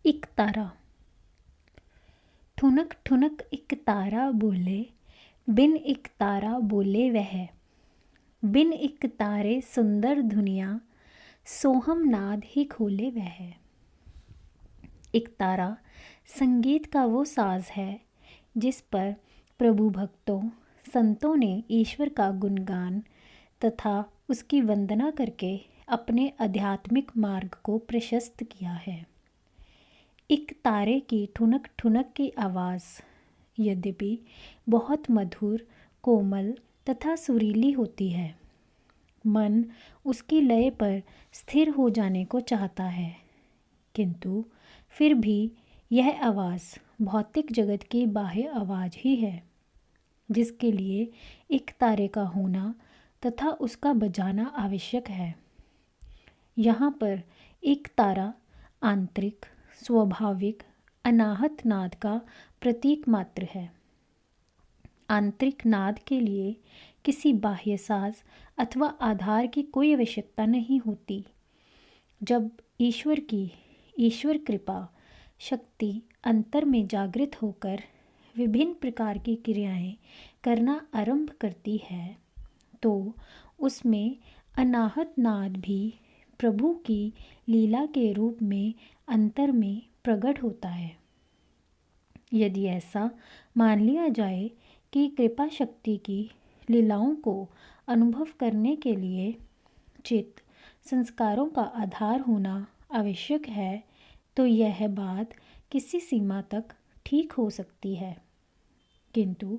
एक तारा। ठुनक ठुनक एक तारा बोले, बिन एक तारा बोले वह। बिन एक तारे सुंदर दुनिया, सोहम नाद ही खोले वह। एक तारा संगीत का वो साज है जिस पर प्रभु भक्तों संतों ने ईश्वर का गुणगान तथा उसकी वंदना करके अपने आध्यात्मिक मार्ग को प्रशस्त किया है। एक तारे की ठुनक ठुनक की आवाज़ यद्यपि बहुत मधुर, कोमल तथा सुरीली होती है। मन उसकी लय पर स्थिर हो जाने को चाहता है, किंतु फिर भी यह आवाज़ भौतिक जगत की बाह्य आवाज़ ही है, जिसके लिए एक तारे का होना तथा उसका बजाना आवश्यक है। यहाँ पर एक तारा आंतरिक, स्वाभाविक, अनाहत नाद का प्रतीक मात्र है। आंतरिक नाद के लिए किसी बाह्य साज अथवा आधार की कोई आवश्यकता नहीं होती। जब ईश्वर कृपा शक्ति अंतर में जागृत होकर विभिन्न प्रकार की क्रियाएं करना आरंभ करती है, तो उसमें अनाहत नाद भी प्रभु की लीला के रूप में अंतर में प्रकट होता है। यदि ऐसा मान लिया जाए कि कृपा शक्ति की लीलाओं को अनुभव करने के लिए चित्त संस्कारों का आधार होना आवश्यक है, तो यह बात किसी सीमा तक ठीक हो सकती है, किंतु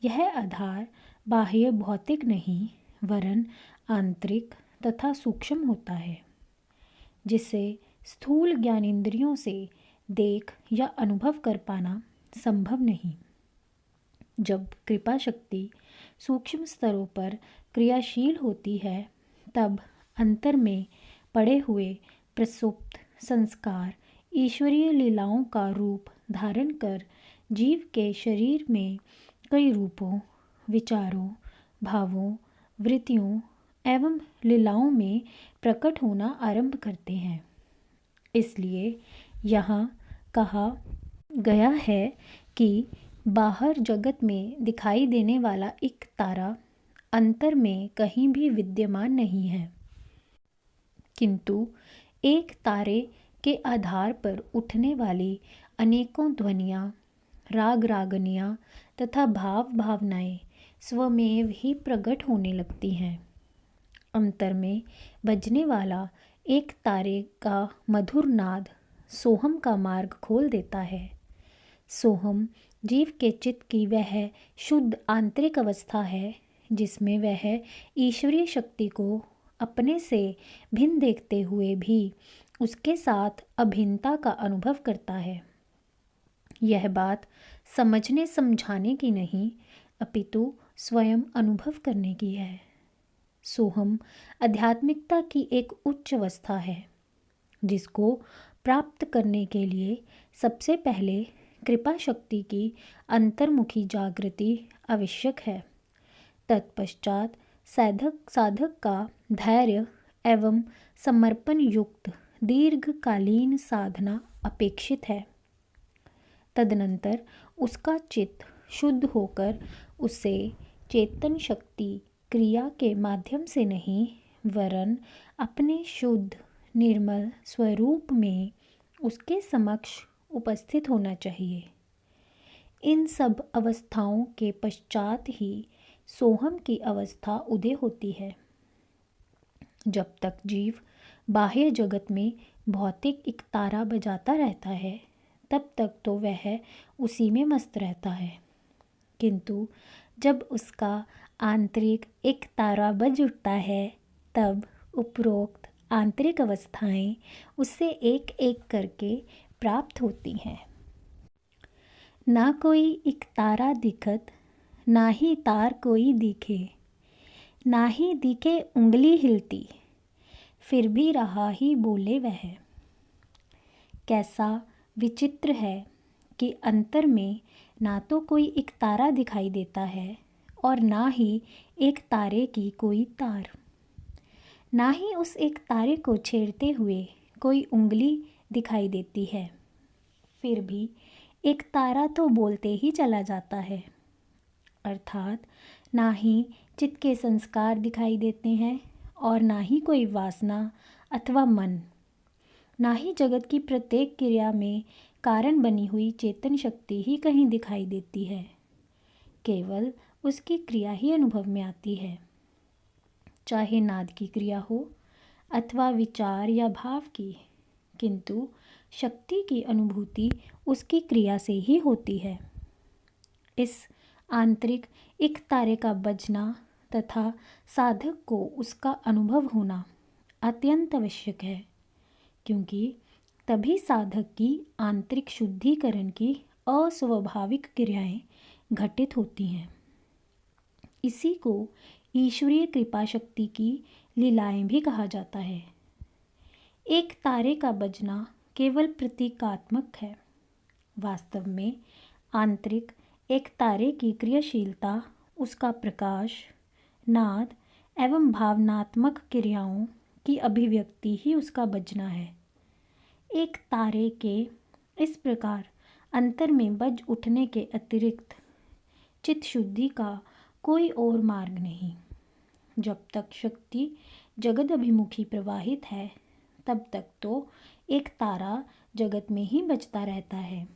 यह आधार बाह्य भौतिक नहीं वरन आंतरिक तथा सूक्ष्म होता है, जिसे स्थूल ज्ञानेंद्रियों से देख या अनुभव कर पाना संभव नहीं। जब कृपा शक्ति सूक्ष्म स्तरों पर क्रियाशील होती है, तब अंतर में पड़े हुए प्रसुप्त संस्कार ईश्वरीय लीलाओं का रूप धारण कर जीव के शरीर में कई रूपों, विचारों, भावों, वृत्तियों एवं लीलाओं में प्रकट होना आरंभ करते हैं। इसलिए यहाँ कहा गया है कि बाहर जगत में दिखाई देने वाला एक तारा अंतर में कहीं भी विद्यमान नहीं है, किंतु एक तारे के आधार पर उठने वाली अनेकों ध्वनियाँ, राग रागनियाँ तथा भाव भावनाएं स्वमेव ही प्रकट होने लगती हैं। अंतर में बजने वाला एक तारे का मधुर नाद सोहम का मार्ग खोल देता है। सोहम जीव के चित्त की वह शुद्ध आंतरिक अवस्था है जिसमें वह ईश्वरीय शक्ति को अपने से भिन्न देखते हुए भी उसके साथ अभिन्नता का अनुभव करता है। यह बात समझने समझाने की नहीं, अपितु स्वयं अनुभव करने की है। सोहम आध्यात्मिकता की एक उच्च अवस्था है, जिसको प्राप्त करने के लिए सबसे पहले कृपा शक्ति की अंतर्मुखी जागृति आवश्यक है। तत्पश्चात साधक का धैर्य एवं समर्पण युक्त दीर्घकालीन साधना अपेक्षित है। तदनंतर उसका चित्त शुद्ध होकर उसे चेतन शक्ति क्रिया के माध्यम से नहीं वरन अपने शुद्ध निर्मल स्वरूप में उसके समक्ष उपस्थित होना चाहिए। इन सब अवस्थाओं के पश्चात ही सोहम की अवस्था उदय होती है। जब तक जीव बाह्य जगत में भौतिक एक तारा बजाता रहता है, तब तक तो वह उसी में मस्त रहता है, किंतु जब उसका आंतरिक एक तारा बज उठता है, तब उपरोक्त आंतरिक अवस्थाएं उससे एक एक करके प्राप्त होती हैं। ना कोई एक तारा दिखत, ना ही तार कोई दिखे, ना ही दिखे उंगली हिलती, फिर भी रहा ही बोले वह। कैसा विचित्र है कि अंतर में ना तो कोई एक तारा दिखाई देता है और ना ही एक तारे की कोई तार, ना ही उस एक तारे को छेड़ते हुए कोई उंगली दिखाई देती है, फिर भी एक तारा तो बोलते ही चला जाता है। अर्थात ना ही चित्त के संस्कार दिखाई देते हैं और ना ही कोई वासना अथवा मन, ना ही जगत की प्रत्येक क्रिया में कारण बनी हुई चेतन शक्ति ही कहीं दिखाई देती है। केवल उसकी क्रिया ही अनुभव में आती है, चाहे नाद की क्रिया हो अथवा विचार या भाव की, किंतु शक्ति की अनुभूति उसकी क्रिया से ही होती है। इस आंतरिक एक तारे का बजना तथा साधक को उसका अनुभव होना अत्यंत आवश्यक है, क्योंकि तभी साधक की आंतरिक शुद्धिकरण की अस्वाभाविक क्रियाएं घटित होती हैं। इसी को ईश्वरीय कृपा शक्ति की लीलाएं भी कहा जाता है। एक तारे का बजना केवल प्रतीकात्मक है। वास्तव में आंतरिक एक तारे की क्रियाशीलता, उसका प्रकाश, नाद एवं भावनात्मक क्रियाओं की अभिव्यक्ति ही उसका बजना है। एक तारे के इस प्रकार अंतर में बज उठने के अतिरिक्त चित्त शुद्धि का कोई और मार्ग नहीं। जब तक शक्ति जगत अभिमुखी प्रवाहित है, तब तक तो एक तारा जगत में ही बचता रहता है।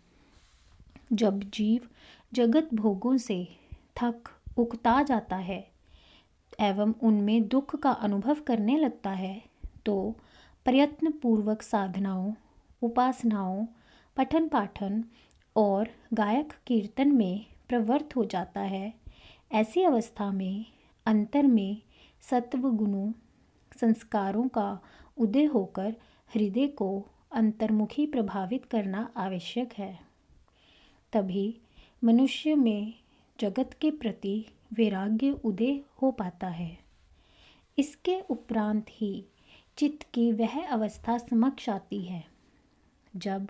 जब जीव जगत भोगों से थक उकता जाता है एवं उनमें दुख का अनुभव करने लगता है, तो प्रयत्न पूर्वक साधनाओं, उपासनाओं, पठन पाठन और गायक कीर्तन में प्रवृत्त हो जाता है। ऐसी अवस्था में अंतर में सत्व गुणों संस्कारों का उदय होकर हृदय को अंतर्मुखी प्रभावित करना आवश्यक है। तभी मनुष्य में जगत के प्रति वैराग्य उदय हो पाता है। इसके उपरांत ही चित्त की वह अवस्था समक्ष आती है जब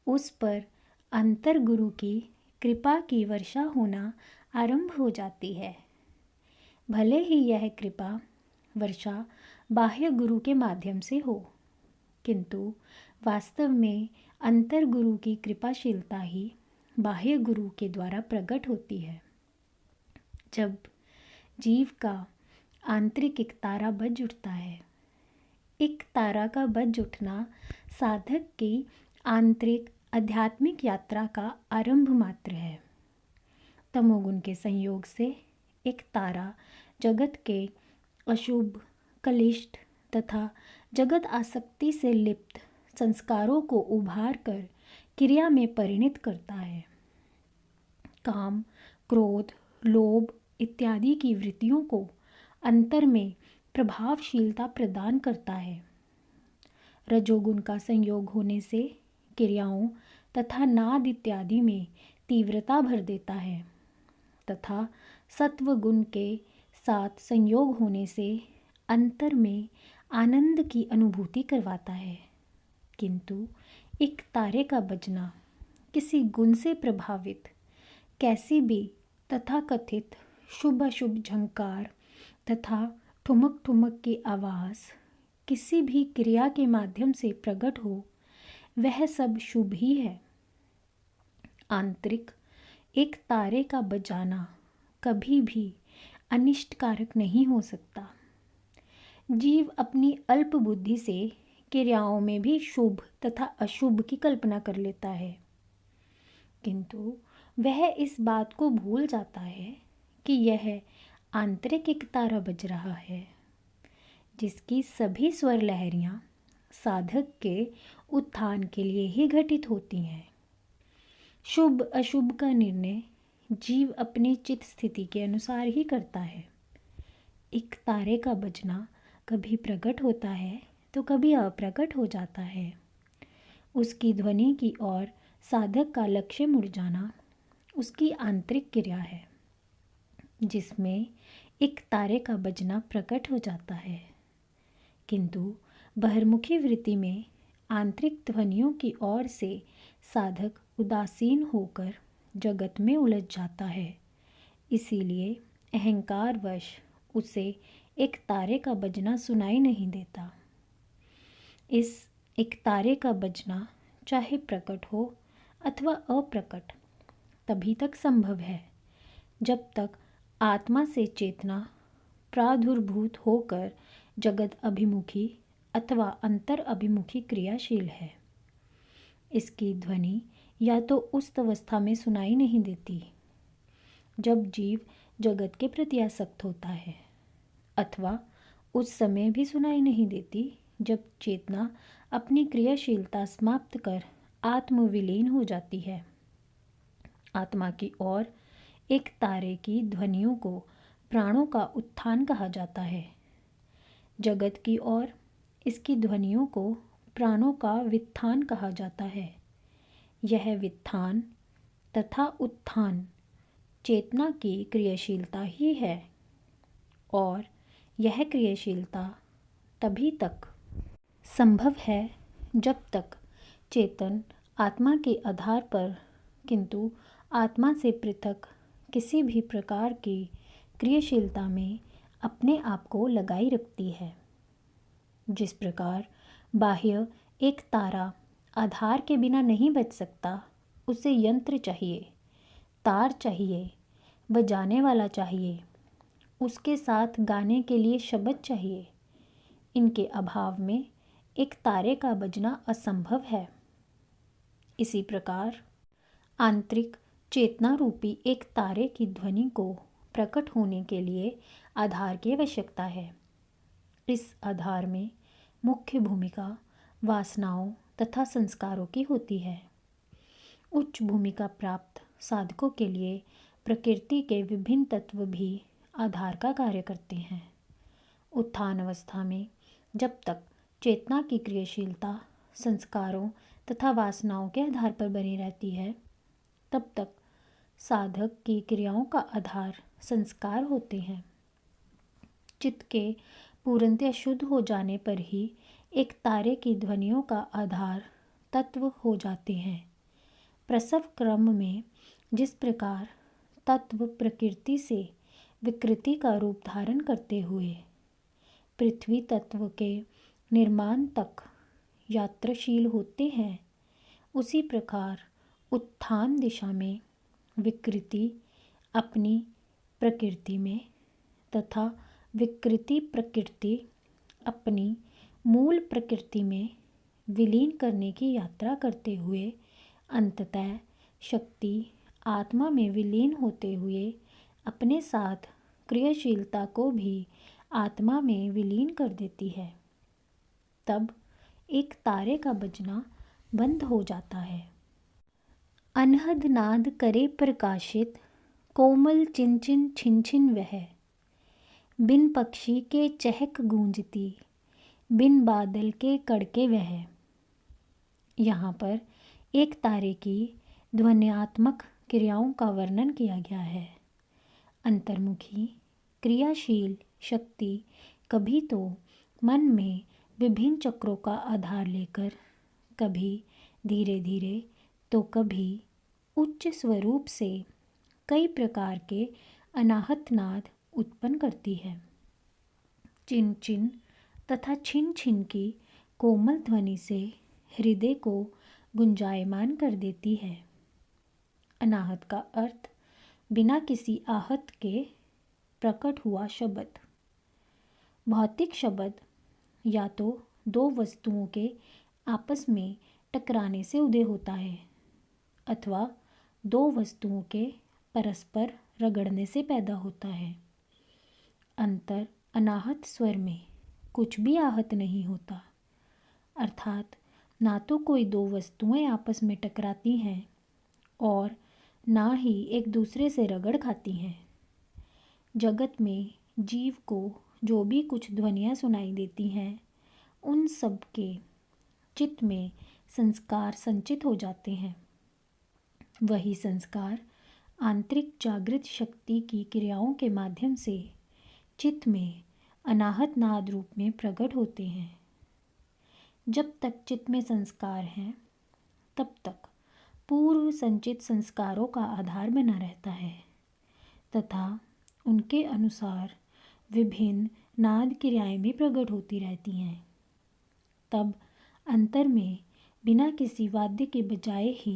उस पर अंतर गुरु की कृपा की वर्षा होना आरंभ हो जाती है। भले ही यह कृपा वर्षा बाह्य गुरु के माध्यम से हो, किंतु वास्तव में अंतर गुरु की कृपाशीलता ही बाह्य गुरु के द्वारा प्रकट होती है। जब जीव का आंतरिक एक तारा बज उठता है, एक तारा का बज उठना साधक की आंतरिक आध्यात्मिक यात्रा का आरंभ मात्र है। तमोगुण के संयोग से एक तारा जगत के अशुभ, कलिष्ठ तथा जगत आसक्ति से लिप्त संस्कारों को उभार कर क्रिया में परिणत करता है। काम, क्रोध, लोभ इत्यादि की वृत्तियों को अंतर में प्रभावशीलता प्रदान करता है। रजोगुण का संयोग होने से क्रियाओं तथा नाद इत्यादि में तीव्रता भर देता है तथा सत्व गुण के साथ संयोग होने से अंतर में आनंद की अनुभूति करवाता है। किंतु एक तारे का बजना किसी गुण से प्रभावित कैसी भी तथाकथित शुभ अशुभ झंकार तथा ठुमक ठुमक की आवाज़ किसी भी क्रिया के माध्यम से प्रकट हो, वह सब शुभ ही है। आंतरिक एक तारे का बजाना कभी भी अनिष्टकारक नहीं हो सकता। जीव अपनी अल्प बुद्धि से क्रियाओं में भी शुभ तथा अशुभ की कल्पना कर लेता है, किंतु वह इस बात को भूल जाता है कि यह आंतरिक एक तारा बज रहा है, जिसकी सभी स्वर लहरियां साधक के उत्थान के लिए ही घटित होती हैं। शुभ अशुभ का निर्णय जीव अपनी चित्त स्थिति के अनुसार ही करता है। एक तारे का बजना कभी प्रकट होता है तो कभी अप्रकट हो जाता है। उसकी ध्वनि की ओर साधक का लक्ष्य मुड़ जाना उसकी आंतरिक क्रिया है, जिसमें एक तारे का बजना प्रकट हो जाता है। किंतु बहिर्मुखी वृत्ति में आंतरिक ध्वनियों की ओर से साधक उदासीन होकर जगत में उलझ जाता है। इसीलिए अहंकारवश उसे एक तारे का बजना सुनाई नहीं देता। इस एक तारे का बजना चाहे प्रकट हो अथवा अप्रकट तभी तक संभव है जब तक आत्मा से चेतना प्रादुर्भूत होकर जगत अभिमुखी अथवा अंतर अभिमुखी क्रियाशील है। इसकी ध्वनि या तो उस अवस्था में सुनाई नहीं देती जब जीव जगत के प्रति आसक्त होता है, अथवा उस समय भी सुनाई नहीं देती जब चेतना अपनी क्रियाशीलता समाप्त कर आत्मविलीन हो जाती है। आत्मा की ओर एक तारे की ध्वनियों को प्राणों का उत्थान कहा जाता है। जगत की ओर इसकी ध्वनियों को प्राणों का वित्थान कहा जाता है। यह वित्थान तथा उत्थान चेतना की क्रियाशीलता ही है और यह क्रियाशीलता तभी तक संभव है जब तक चेतन आत्मा के आधार पर किंतु आत्मा से पृथक किसी भी प्रकार की क्रियाशीलता में अपने आप को लगाई रखती है। जिस प्रकार बाह्य एक तारा आधार के बिना नहीं बच सकता, उसे यंत्र चाहिए, तार चाहिए, बजाने वाला चाहिए, उसके साथ गाने के लिए शब्द चाहिए। इनके अभाव में एक तारे का बजना असंभव है। इसी प्रकार आंतरिक चेतना रूपी एक तारे की ध्वनि को प्रकट होने के लिए आधार की आवश्यकता है। इस आधार में मुख्य भूमिका वासनाओं तथा संस्कारों की होती है। उच्च भूमिका प्राप्त साधकों के लिए प्रकृति के विभिन्न तत्व भी आधार का कार्य करते हैं। उत्थान अवस्था में जब तक चेतना की क्रियाशीलता संस्कारों तथा वासनाओं के आधार पर बनी रहती है, तब तक साधक की क्रियाओं का आधार संस्कार होते हैं। चित्त के पूर्णतः शुद्ध हो जाने पर ही एक तारे की ध्वनियों का आधार तत्व हो जाते हैं। प्रसव क्रम में जिस प्रकार तत्व प्रकृति से विकृति का रूप धारण करते हुए पृथ्वी तत्व के निर्माण तक यात्राशील होते हैं, उसी प्रकार उत्थान दिशा में विकृति अपनी प्रकृति में तथा विकृति प्रकृति अपनी मूल प्रकृति में विलीन करने की यात्रा करते हुए अंततः शक्ति आत्मा में विलीन होते हुए अपने साथ क्रियाशीलता को भी आत्मा में विलीन कर देती है। तब एक तारे का बजना बंद हो जाता है। अनहद नाद करे प्रकाशित कोमल चिंचिन छिनछिन वह, बिन पक्षी के चहक गूंजती बिन बादल के कड़के वह। यहाँ पर एक तारे की ध्वन्यात्मक क्रियाओं का वर्णन किया गया है। अंतर्मुखी क्रियाशील शक्ति कभी तो मन में विभिन्न चक्रों का आधार लेकर, कभी धीरे धीरे तो कभी उच्च स्वरूप से कई प्रकार के अनाहत नाद उत्पन्न करती है। चिन चिन तथा छिन छिन की कोमल ध्वनि से हृदय को गुंजायमान कर देती है। अनाहत का अर्थ बिना किसी आहत के प्रकट हुआ शब्द। भौतिक शब्द या तो दो वस्तुओं के आपस में टकराने से उदय होता है अथवा दो वस्तुओं के परस्पर रगड़ने से पैदा होता है। अंतर अनाहत स्वर में कुछ भी आहत नहीं होता, अर्थात ना तो कोई दो वस्तुएं आपस में टकराती हैं और ना ही एक दूसरे से रगड़ खाती हैं। जगत में जीव को जो भी कुछ ध्वनियाँ सुनाई देती हैं, उन सब के चित्त में संस्कार संचित हो जाते हैं। वही संस्कार आंतरिक जागृत शक्ति की क्रियाओं के माध्यम से चित्त में अनाहत नाद रूप में प्रकट होते हैं। जब तक चित्त में संस्कार हैं, तब तक पूर्व संचित संस्कारों का आधार बना रहता है तथा उनके अनुसार विभिन्न नाद क्रियाएं भी प्रकट होती रहती हैं। तब अंतर में बिना किसी वाद्य के बजाय ही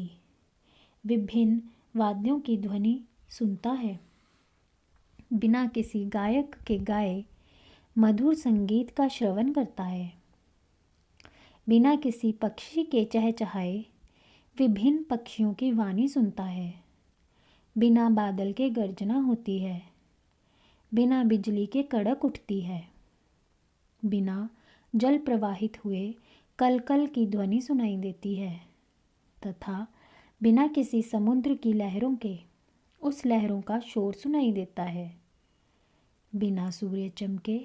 विभिन्न वाद्यों की ध्वनि सुनता है, बिना किसी गायक के गाए मधुर संगीत का श्रवण करता है, बिना किसी पक्षी के चहचहाए विभिन्न पक्षियों की वाणी सुनता है, बिना बादल के गर्जना होती है, बिना बिजली के कड़क उठती है, बिना जल प्रवाहित हुए कलकल की ध्वनि सुनाई देती है, तथा बिना किसी समुद्र की लहरों के उस लहरों का शोर सुनाई देता है, बिना सूर्य चमके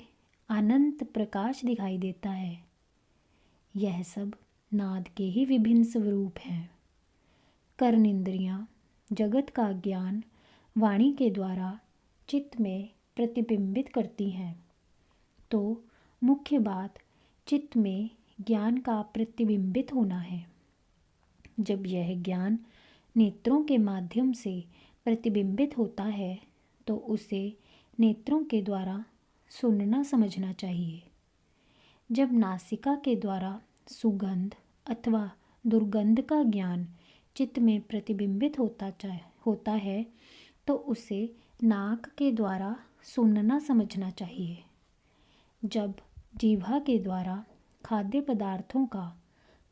अनंत प्रकाश दिखाई देता है। यह सब नाद के ही विभिन्न स्वरूप हैं। कर्णेंद्रियाँ जगत का ज्ञान वाणी के द्वारा चित्त में प्रतिबिंबित करती हैं, तो मुख्य बात चित्त में ज्ञान का प्रतिबिंबित होना है। जब यह ज्ञान नेत्रों के माध्यम से प्रतिबिंबित होता है तो उसे नेत्रों के द्वारा सुनना समझना चाहिए। जब नासिका के द्वारा सुगंध अथवा दुर्गंध का ज्ञान चित्त में प्रतिबिंबित होता है तो उसे नाक के द्वारा सुनना समझना चाहिए। जब जीवा के द्वारा खाद्य पदार्थों का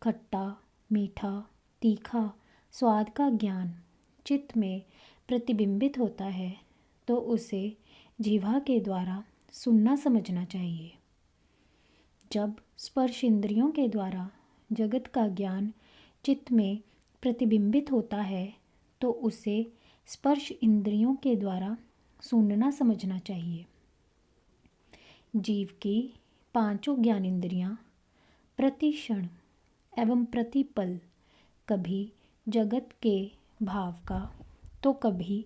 खट्टा, मीठा, तीखा स्वाद का ज्ञान चित्त में प्रतिबिंबित होता है तो उसे जीवा के द्वारा सुनना समझना चाहिए। जब स्पर्श इंद्रियों के द्वारा जगत का ज्ञान चित्त में प्रतिबिंबित होता है तो उसे स्पर्श इंद्रियों के द्वारा सुनना समझना चाहिए। जीव की पांचों ज्ञानेंद्रियां प्रति क्षण एवं प्रतिपल कभी जगत के भाव का तो कभी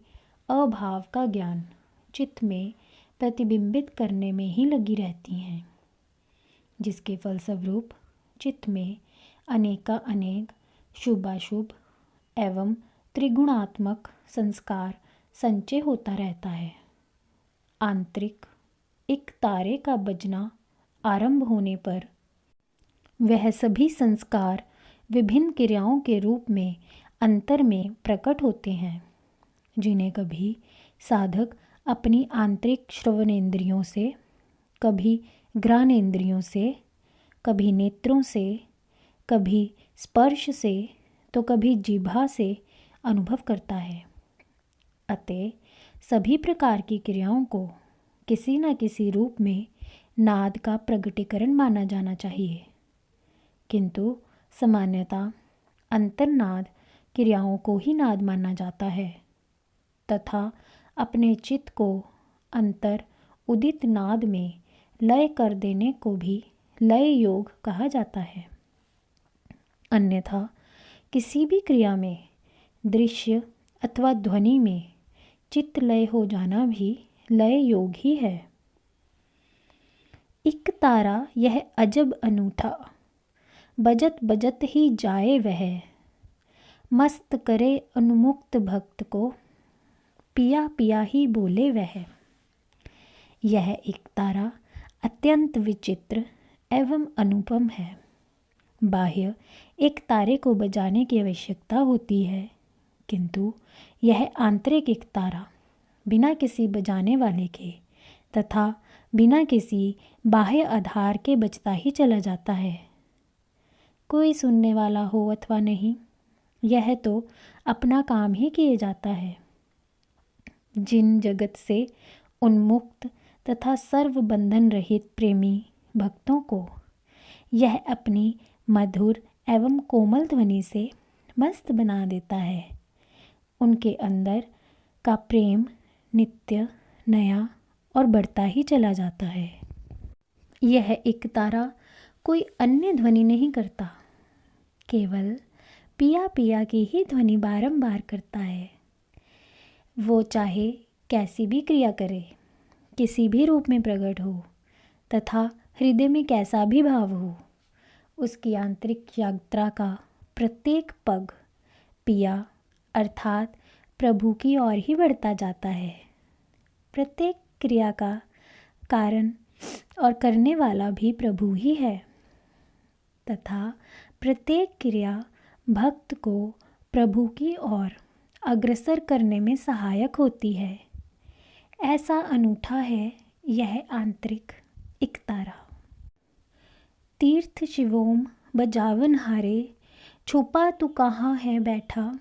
अभाव का ज्ञान चित्त में प्रतिबिंबित करने में ही लगी रहती हैं, जिसके फलस्वरूप चित्त में अनेक शुभाशुभ एवं त्रिगुणात्मक संस्कार संचय होता रहता है। आंतरिक एक तारे का बजना आरंभ होने पर वह सभी संस्कार विभिन्न क्रियाओं के रूप में अंतर में प्रकट होते हैं, जिन्हें कभी साधक अपनी आंतरिक श्रवणेंद्रियों से, कभी घ्राणेंद्रियों से, कभी नेत्रों से, कभी स्पर्श से तो कभी जिह्वा से अनुभव करता है। अतः सभी प्रकार की क्रियाओं को किसी न किसी रूप में नाद का प्रगटीकरण माना जाना चाहिए, किंतु सामान्यतः अंतर्नाद क्रियाओं को ही नाद माना जाता है तथा अपने चित्त को अंतर उदित नाद में लय कर देने को भी लय योग कहा जाता है। अन्यथा किसी भी क्रिया में दृश्य अथवा ध्वनि में चित्त लय हो जाना भी लय योग ही है। एक तारा यह अजब अनूठा, बजत बजत ही जाए वह, मस्त करे उन्मुक्त भक्त को, पिया पिया ही बोले वह। यह एक तारा अत्यंत विचित्र एवं अनुपम है। बाह्य एक तारे को बजाने की आवश्यकता होती है, किंतु यह आंतरिक एक तारा बिना किसी बजाने वाले के तथा बिना किसी बाह्य आधार के बजता ही चला जाता है। कोई सुनने वाला हो अथवा नहीं, यह तो अपना काम ही किए जाता है। जिन जगत से उन्मुक्त तथा सर्व बंधन रहित प्रेमी भक्तों को यह अपनी मधुर एवं कोमल ध्वनि से मस्त बना देता है, उनके अंदर का प्रेम नित्य नया और बढ़ता ही चला जाता है। यह एक तारा कोई अन्य ध्वनि नहीं करता, केवल पिया पिया की ही ध्वनि बारंबार करता है। वो चाहे कैसी भी क्रिया करे, किसी भी रूप में प्रकट हो तथा हृदय में कैसा भी भाव हो, उसकी आंतरिक यात्रा का प्रत्येक पग पिया अर्थात प्रभु की ओर ही बढ़ता जाता है। प्रत्येक क्रिया का कारण और करने वाला भी प्रभु ही है तथा प्रत्येक क्रिया भक्त को प्रभु की ओर अग्रसर करने में सहायक होती है। ऐसा अनूठा है यह आंतरिक इकतारा। तीर्थ शिवोम बजावन हारे, छुपा तू कहाँ है बैठा।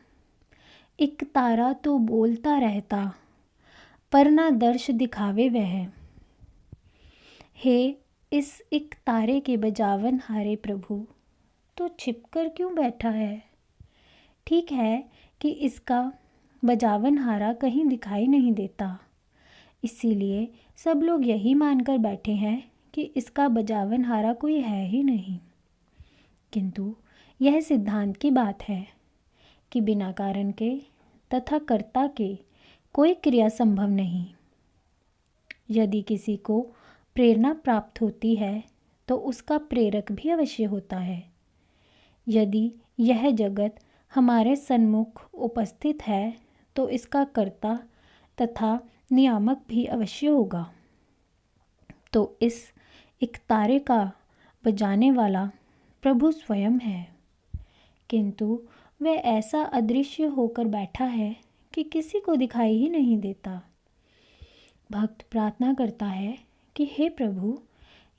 इकतारा तो बोलता रहता, पर ना दर्श दिखावे वह। हे इस इकतारे के बजावन हारे प्रभु, तो छिपकर क्यों बैठा है। ठीक है कि इसका बजावन हारा कहीं दिखाई नहीं देता, इसीलिए सब लोग यही मानकर बैठे हैं कि इसका बजावन हारा कोई है ही नहीं। किंतु यह सिद्धांत की बात है कि बिना कारण के तथा कर्ता के कोई क्रिया संभव नहीं। यदि किसी को प्रेरणा प्राप्त होती है तो उसका प्रेरक भी अवश्य होता है। यदि यह जगत हमारे सन्मुख उपस्थित है तो इसका कर्ता तथा नियामक भी अवश्य होगा। तो इस इकतारे का बजाने वाला प्रभु स्वयं है, किंतु वह ऐसा अदृश्य होकर बैठा है कि किसी को दिखाई ही नहीं देता। भक्त प्रार्थना करता है कि हे प्रभु,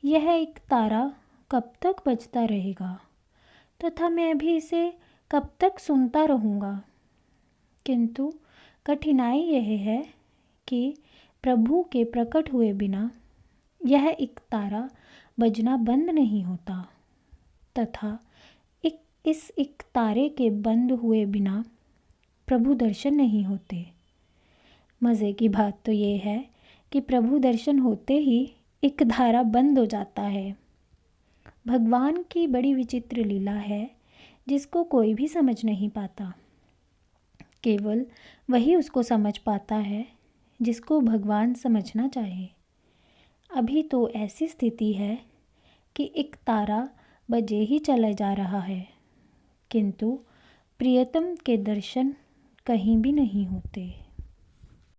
यह इकतारा कब तक बजता रहेगा तथा मैं भी इसे कब तक सुनता रहूँगा। किंतु कठिनाई यह है कि प्रभु के प्रकट हुए बिना यह इकतारा बजना बंद नहीं होता तथा इस इकतारे के बंद हुए बिना प्रभु दर्शन नहीं होते। मज़े की बात तो ये है कि प्रभु दर्शन होते ही इकतारा बंद हो जाता है। भगवान की बड़ी विचित्र लीला है जिसको कोई भी समझ नहीं पाता। केवल वही उसको समझ पाता है जिसको भगवान समझना चाहे। अभी तो ऐसी स्थिति है कि इकतारा बजे ही चला जा रहा है, किंतु प्रियतम के दर्शन कहीं भी नहीं होते।